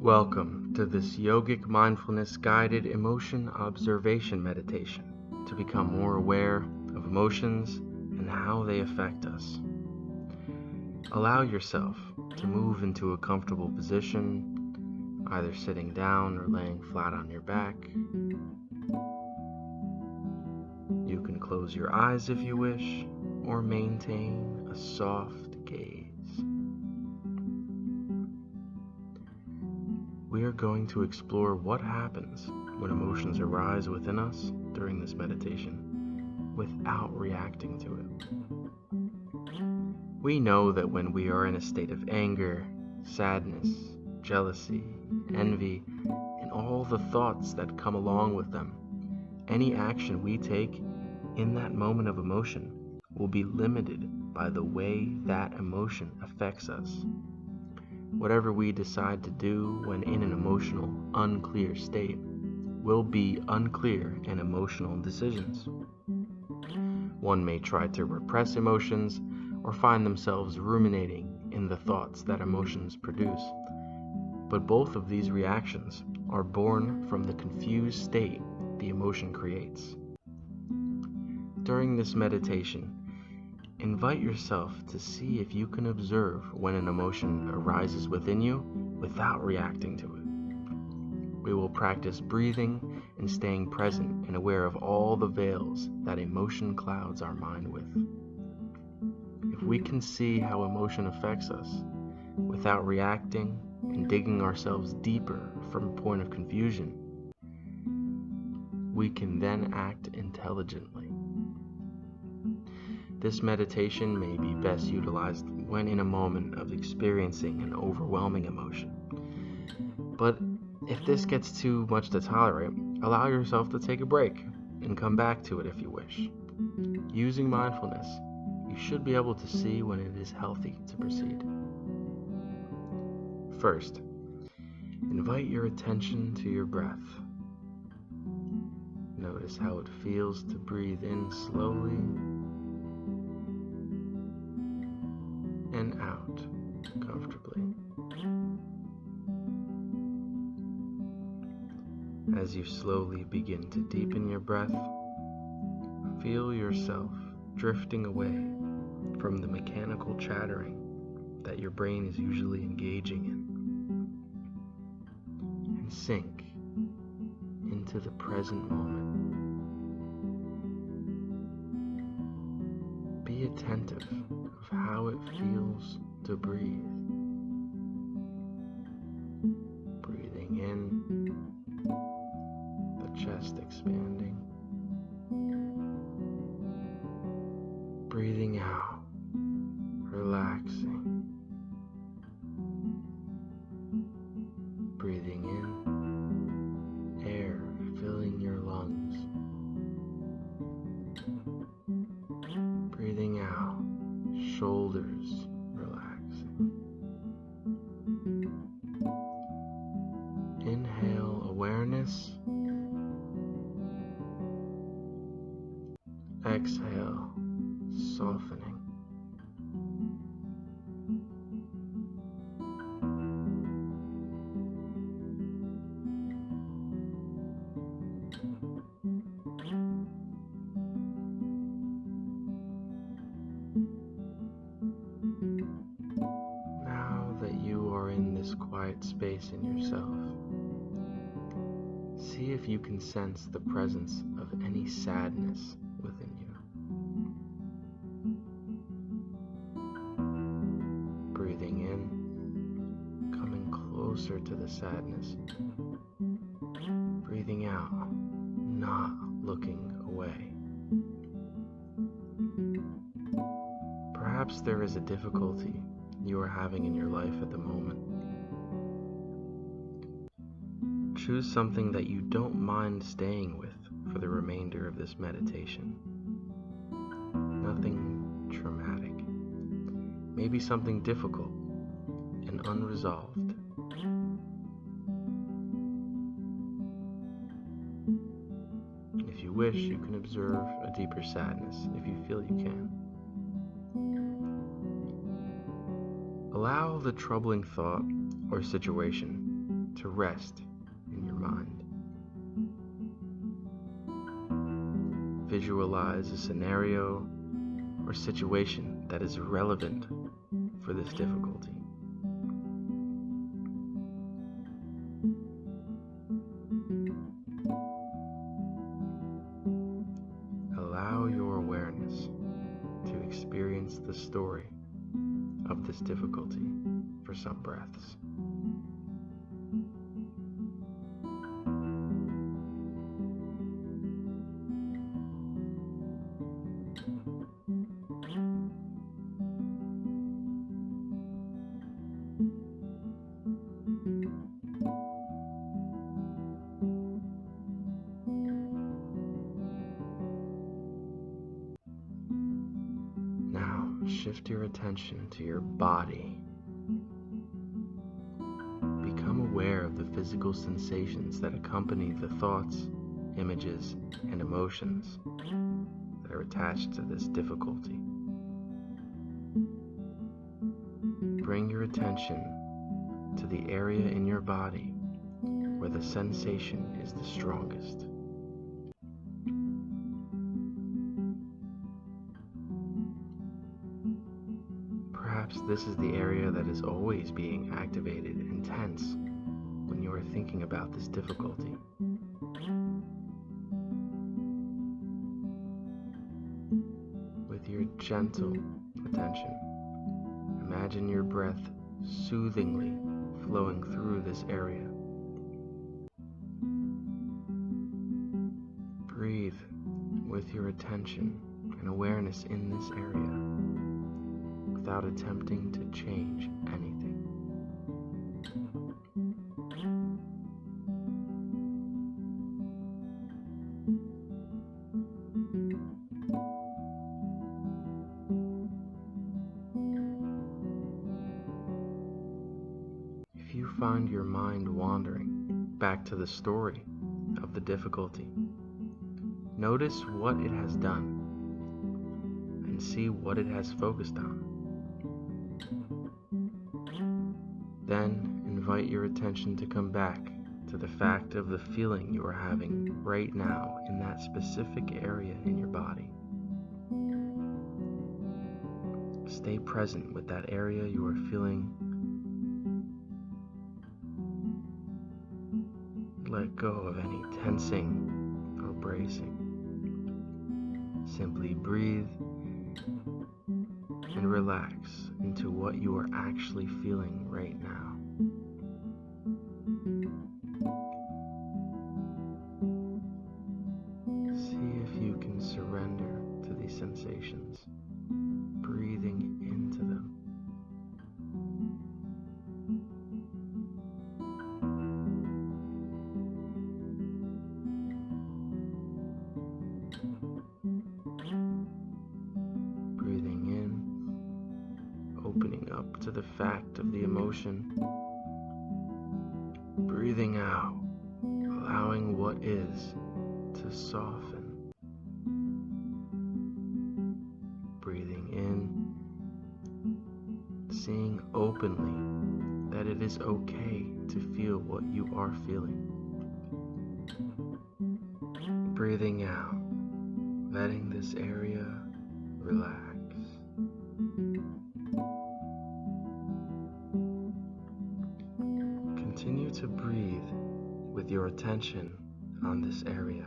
Welcome to this Yogic Mindfulness guided emotion observation meditation to become more aware of emotions and how they affect us. Allow yourself to move into a comfortable position, either sitting down or laying flat on your back. You can close your eyes if you wish, or maintain a soft gaze. We are going to explore what happens when emotions arise within us during this meditation without reacting to it. We know that when we are in a state of anger, sadness, jealousy, envy, and all the thoughts that come along with them, any action we take in that moment of emotion will be limited by the way that emotion affects us. Whatever we decide to do when in an emotional, unclear state will be unclear and emotional decisions. One may try to repress emotions or find themselves ruminating in the thoughts that emotions produce. But both of these reactions are born from the confused state the emotion creates. During this meditation, invite yourself to see if you can observe when an emotion arises within you without reacting to it. We will practice breathing and staying present and aware of all the veils that emotion clouds our mind with. If we can see how emotion affects us without reacting and digging ourselves deeper from a point of confusion, we can then act intelligently. This meditation may be best utilized when in a moment of experiencing an overwhelming emotion. But if this gets too much to tolerate, allow yourself to take a break and come back to it if you wish. Using mindfulness, you should be able to see when it is healthy to proceed. First, invite your attention to your breath. Notice how it feels to breathe in slowly and out comfortably. As you slowly begin to deepen your breath, feel yourself drifting away from the mechanical chattering that your brain is usually engaging in, and sink into the present moment. Be attentive of how it feels to breathe. Breathing in, the chest expanding. Breathing out, relaxing. Breathing in, air filling your lungs. Breathing out, shoulders relaxing. Inhale awareness. Exhale softening. Now that you are in this quiet space in yourself, see if you can sense the presence of any sadness within you. Breathing in, coming closer to the sadness. Breathing out, not looking away. Perhaps there is a difficulty you are having in your life at the moment. Choose something that you don't mind staying with for the remainder of this meditation. Nothing traumatic. Maybe something difficult and unresolved. If you wish, you can observe a deeper sadness if you feel you can. Allow the troubling thought or situation to rest in your mind. Visualize a scenario or situation that is relevant for this difficulty. Allow your awareness to experience the story of this difficulty for some breaths. Now shift your attention to your body. Become aware of the physical sensations that accompany the thoughts, images, and emotions that are attached to this difficulty. Bring your attention to the area in your body where the sensation is the strongest. Perhaps this is the area that is always being activated and tense when you are thinking about this difficulty. With your gentle attention, imagine your breath soothingly flowing through this area. Breathe with your attention and awareness in this area without attempting to change anything. If you find your mind wandering back to the story of the difficulty, notice what it has done and see what it has focused on. Then invite your attention to come back to the fact of the feeling you are having right now in that specific area in your body. Stay present with that area you are feeling. Let go of any tensing or bracing. Simply breathe and relax into what you are actually feeling right now. See if you can surrender to these sensations, breathing into them. Breathing in, opening up to the fact of the emotion. Breathing out, allowing what is to soften. Breathing in, seeing openly that it is okay to feel what you are feeling. Breathing out, letting this area relax. Continue to breathe with your attention on this area.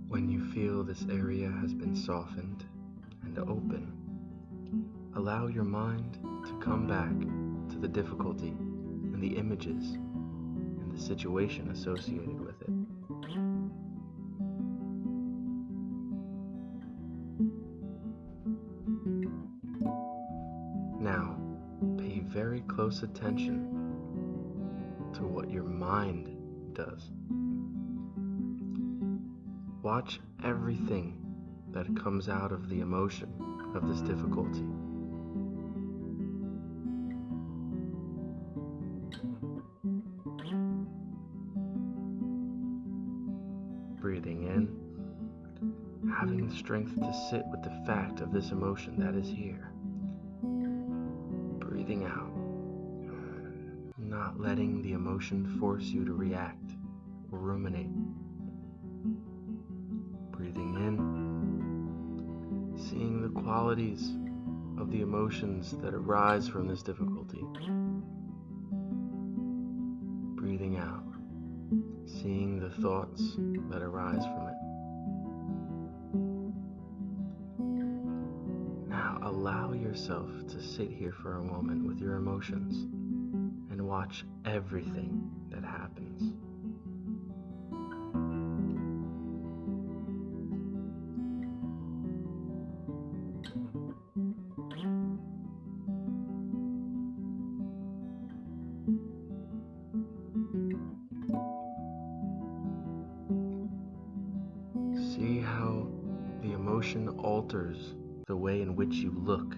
When you feel this area has been softened and open, allow your mind to come back to the difficulty and the images and the situation associated with it. Now, pay very close attention to what your mind does. Watch everything that comes out of the emotion of this difficulty. Breathing in, having the strength to sit with the fact of this emotion that is here. Breathing out, not letting the emotion force you to react or ruminate. Breathing in, seeing the qualities of the emotions that arise from this difficulty. Breathing out, seeing the thoughts that arise from it. Now allow yourself to sit here for a moment with your emotions and watch everything that happens. See how the emotion alters the way in which you look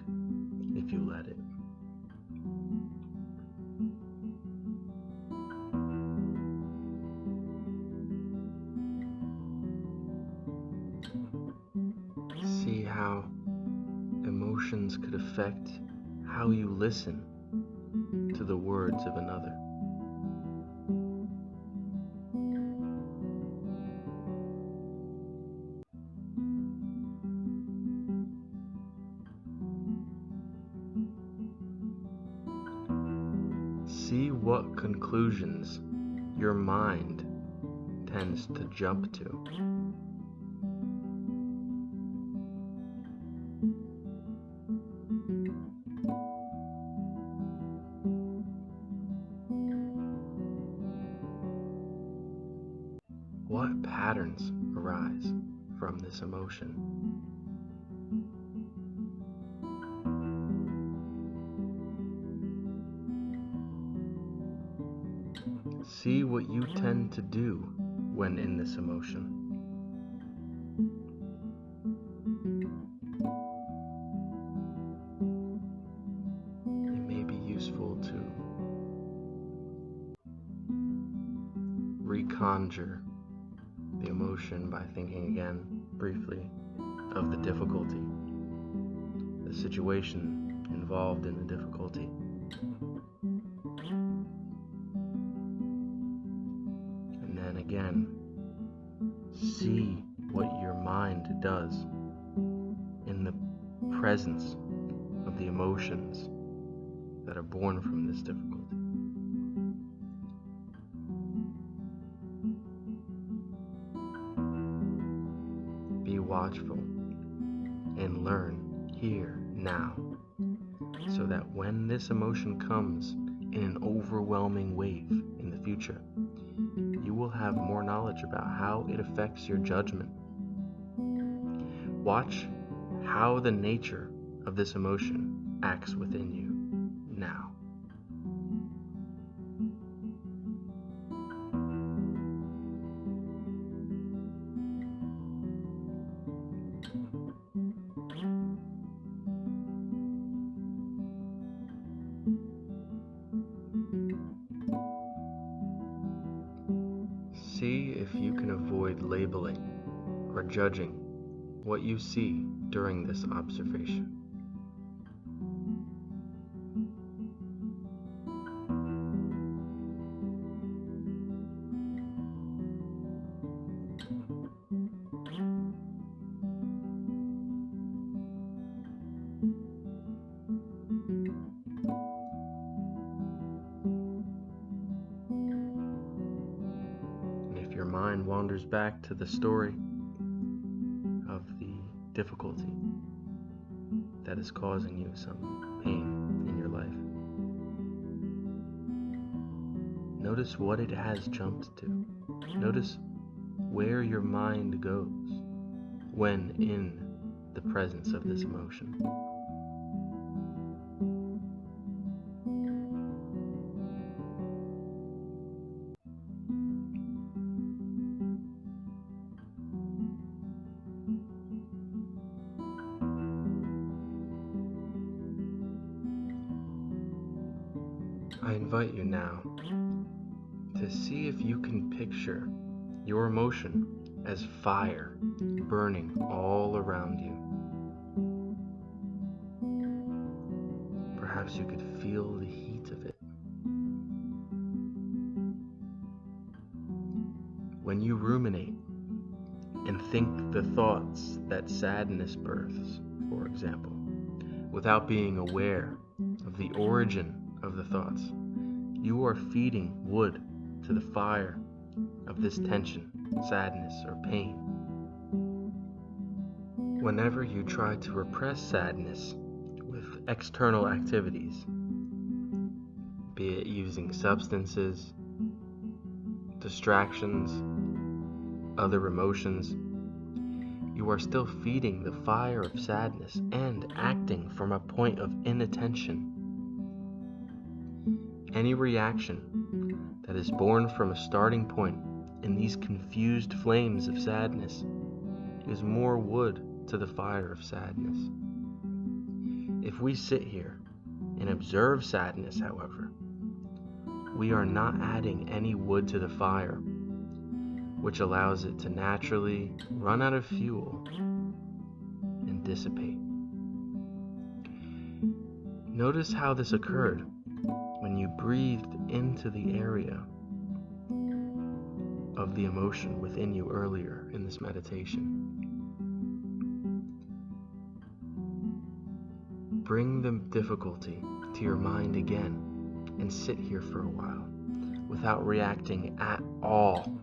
if you let it. See how emotions could affect how you listen to the words of another. See what conclusions your mind tends to jump to. What patterns arise from this emotion? See what you tend to do when in this emotion. It may be useful to reconjure the emotion by thinking again, briefly, of the difficulty, the situation involved in the difficulty. And then again, see what your mind does in the presence of the emotions that are born from this difficulty. Be watchful and learn here, now, so that when this emotion comes in an overwhelming wave in the future, you will have more knowledge about how it affects your judgment. Watch how the nature of this emotion acts within you now. See if you can avoid labeling or judging what you see during this observation. Your mind wanders back to the story of the difficulty that is causing you some pain in your life. Notice what it has jumped to. Notice where your mind goes when in the presence of this emotion. I invite you now to see if you can picture your emotion as fire burning all around you. Perhaps you could feel the heat of it. When you ruminate and think the thoughts that sadness births, for example, without being aware of the origin of the thoughts, you are feeding wood to the fire of this tension, sadness, or pain. Whenever you try to repress sadness with external activities, be it using substances, distractions, other emotions, you are still feeding the fire of sadness and acting from a point of inattention. Any reaction that is born from a starting point in these confused flames of sadness is more wood to the fire of sadness. If we sit here and observe sadness, however, we are not adding any wood to the fire, which allows it to naturally run out of fuel and dissipate. Notice how this occurred when you breathed into the area of the emotion within you earlier in this meditation. Bring the difficulty to your mind again and sit here for a while without reacting at all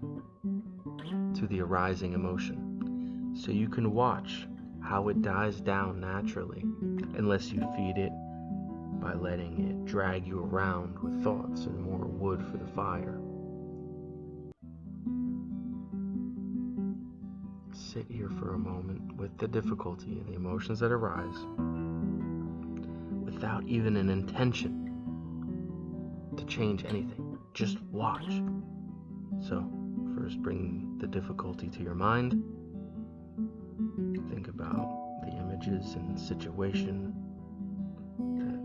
to the arising emotion, so you can watch how it dies down naturally, unless you feed it by letting it drag you around with thoughts and more wood for the fire. Sit here for a moment with the difficulty and the emotions that arise without even an intention to change anything. Just watch. So, first bring the difficulty to your mind. Think about the images and situation that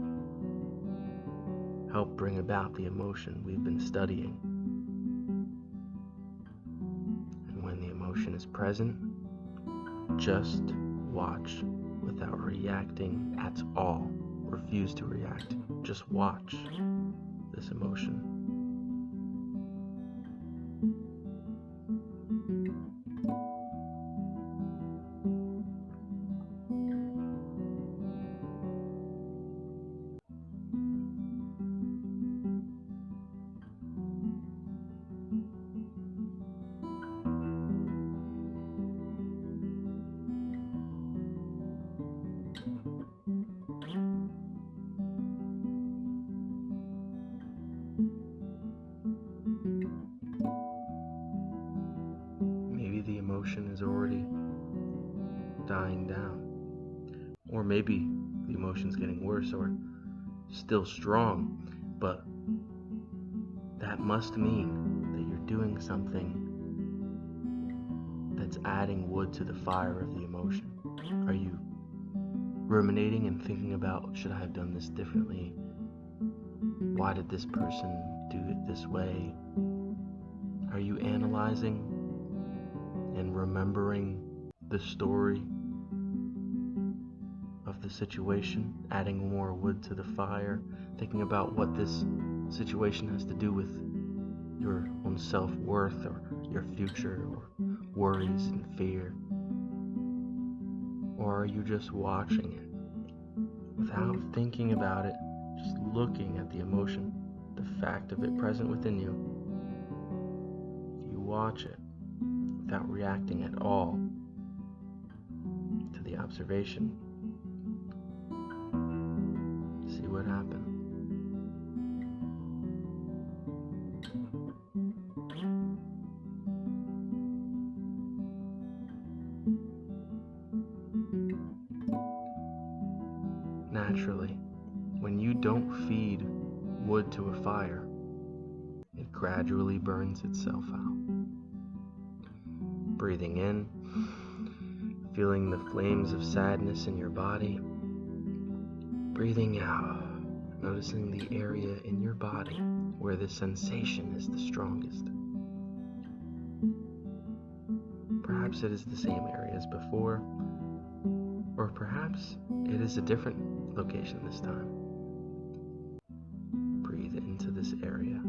help bring about the emotion we've been studying. And when the emotion is present, just watch without reacting at all. Refuse to react. Just watch this emotion. Maybe the emotion is already dying down, or maybe the emotion's getting worse or still strong, but that must mean that you're doing something that's adding wood to the fire of the emotion. Are you ruminating and thinking about, should I have done this differently? Why did this person do it this way? Are you analyzing and remembering the story of the situation, adding more wood to the fire, thinking about what this situation has to do with your own self-worth or your future or worries and fear? Or are you just watching it without thinking about it, just looking at the emotion, the fact of it present within you? You watch it without reacting at all to the observation. See what happened. Naturally, when you don't feed wood to a fire, it gradually burns itself out. Breathing in, feeling the flames of sadness in your body. Breathing out, noticing the area in your body where the sensation is the strongest. Perhaps it is the same area as before, or perhaps it is a different location this time. Breathe into this area.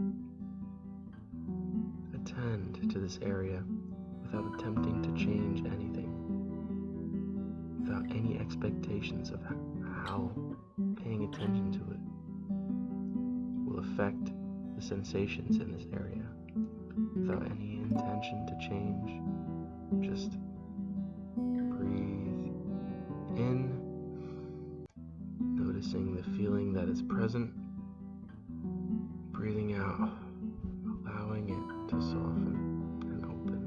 Attend to this area without attempting to change anything, without any expectations of how paying attention to it will affect the sensations in this area, without any intention to change. Just breathe in, noticing the feeling that is present, breathing out, allowing it to soften and open.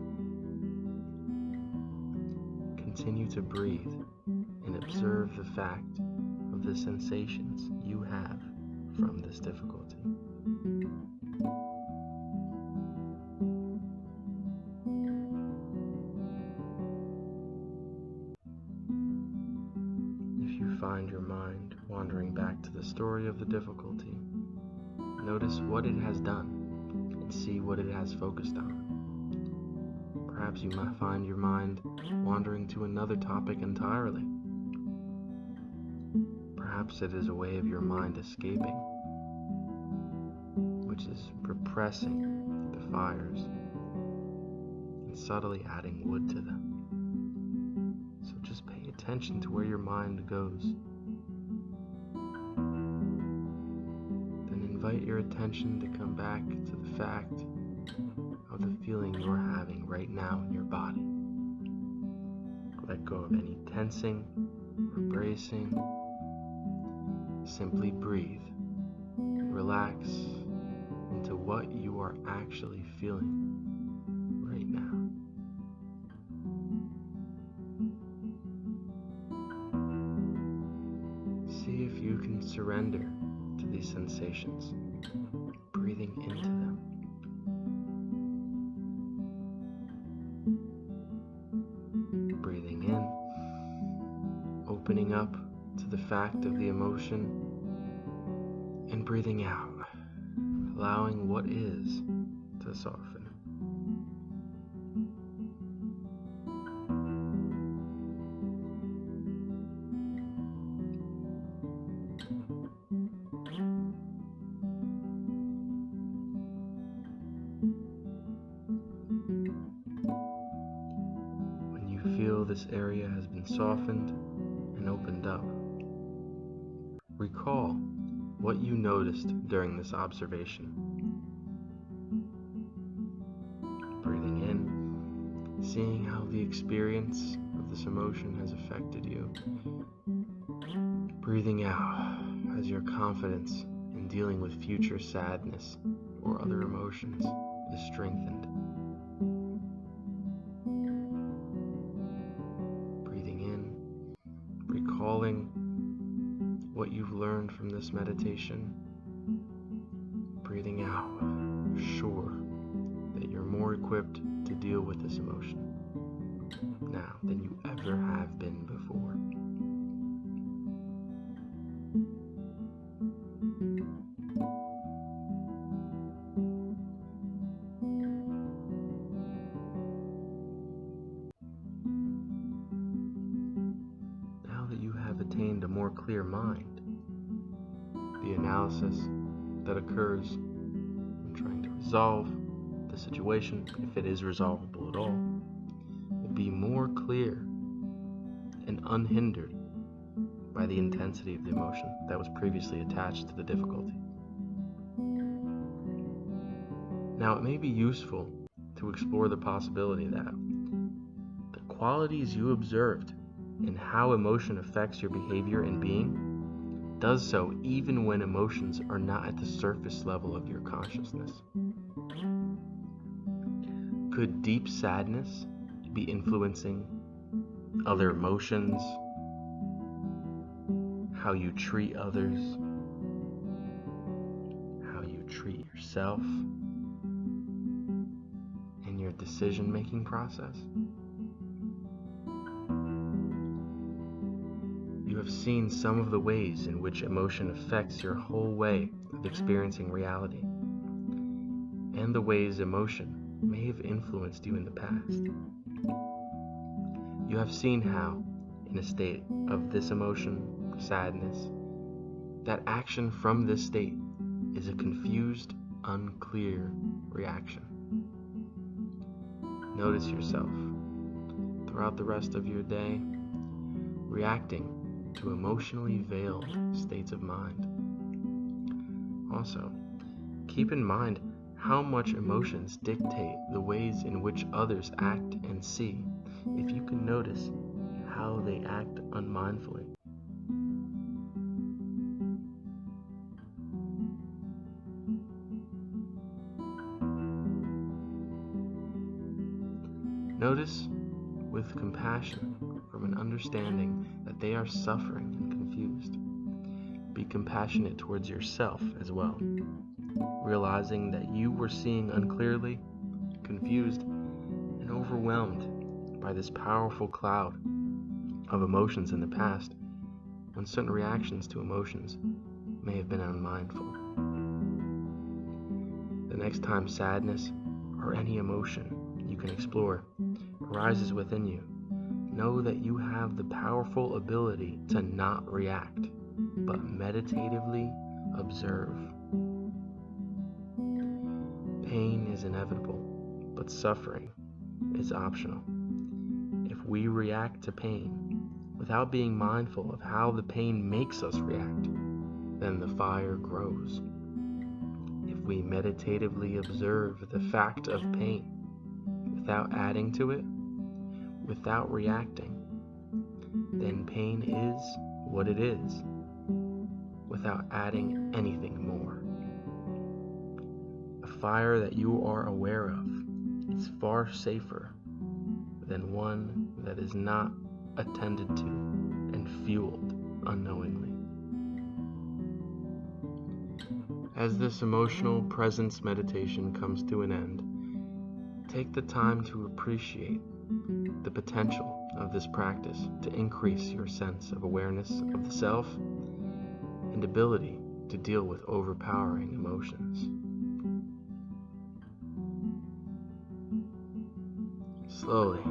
Continue to breathe and observe the fact of the sensations you have from this difficulty. If you find your mind wandering back to the story of the difficulty, notice what it has done and see what it has focused on. Perhaps you might find your mind wandering to another topic entirely. Perhaps it is a way of your mind escaping, which is repressing the fires and subtly adding wood to them. So just pay attention to where your mind goes. Then invite your attention to come back to the fact of the feeling you're having right now in your body. Let go of any tensing or bracing. Simply breathe and relax into what you are actually feeling right now. See if you can surrender to these sensations, breathing into them. Breathing in, opening up to the fact of the emotion, and breathing out, allowing what is to soften. When you feel this area has been softened and opened up, recall what you noticed during this observation. Breathing in, seeing how the experience of this emotion has affected you. Breathing out as your confidence in dealing with future sadness or other emotions is strengthened. Breathing in, recalling what you've learned from this meditation. Breathing out, sure that you're more equipped to deal with this emotion now than you ever have been before. Now that you have attained a more clear mind, the analysis that occurs in trying to resolve the situation, if it is resolvable at all, will be more clear and unhindered by the intensity of the emotion that was previously attached to the difficulty. Now, it may be useful to explore the possibility that the qualities you observed in how emotion affects your behavior and being does so even when emotions are not at the surface level of your consciousness. Could deep sadness be influencing other emotions, how you treat others, how you treat yourself, in your decision-making process? You have seen some of the ways in which emotion affects your whole way of experiencing reality, and the ways emotion may have influenced you in the past. You have seen how, in a state of this emotion, sadness, that action from this state is a confused, unclear reaction. Notice yourself throughout the rest of your day reacting to emotionally veiled states of mind. Also, keep in mind how much emotions dictate the ways in which others act and see, if you can notice how they act unmindfully. Notice with compassion from an understanding that they are suffering and confused. Be compassionate towards yourself as well, realizing that you were seeing unclearly, confused, and overwhelmed by this powerful cloud of emotions in the past, when certain reactions to emotions may have been unmindful. The next time sadness or any emotion you can explore arises within you, know that you have the powerful ability to not react, but meditatively observe. Pain is inevitable, but suffering is optional. If we react to pain without being mindful of how the pain makes us react, then the fire grows. If we meditatively observe the fact of pain without adding to it, without reacting, then pain is what it is, without adding anything more. A fire that you are aware of is far safer than one that is not attended to and fueled unknowingly. As this emotional presence meditation comes to an end, take the time to appreciate the potential of this practice to increase your sense of awareness of the self and ability to deal with overpowering emotions. Slowly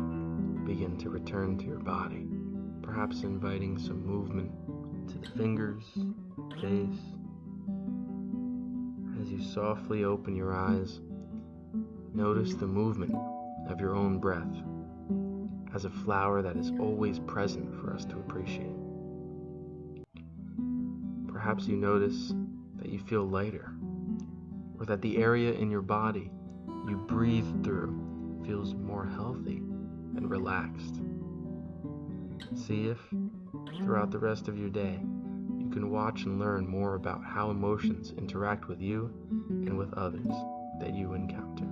begin to return to your body, perhaps inviting some movement to the fingers, face. As you softly open your eyes, notice the movement of your own breath as a flower that is always present for us to appreciate. Perhaps you notice that you feel lighter, or that the area in your body you breathe through feels more healthy and relaxed. See if, throughout the rest of your day, you can watch and learn more about how emotions interact with you and with others that you encounter.